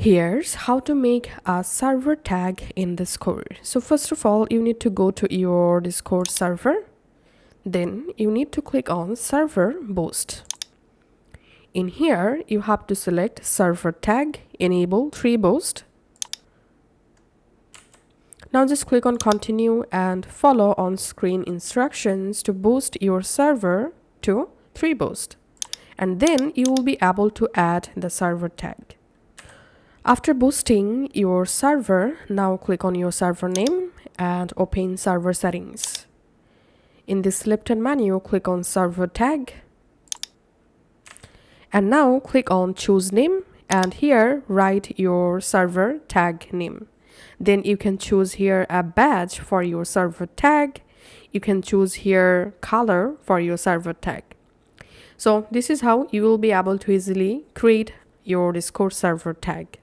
Here's how to make a server tag in Discord. So first of all, you need to go to your Discord server. Then you need to click on server boost. In here, you have to select server tag, enable tree boost. Now just click on continue and follow on screen instructions to boost your server to tree boost. And then you will be able to add the server tag. After boosting your server, now click on your server name and open server settings. In this left-hand menu, click on server tag. And now click on choose name and here write your server tag name. Then you can choose here a badge for your server tag. You can choose here color for your server tag. So this is how you will be able to easily create your Discord server tag.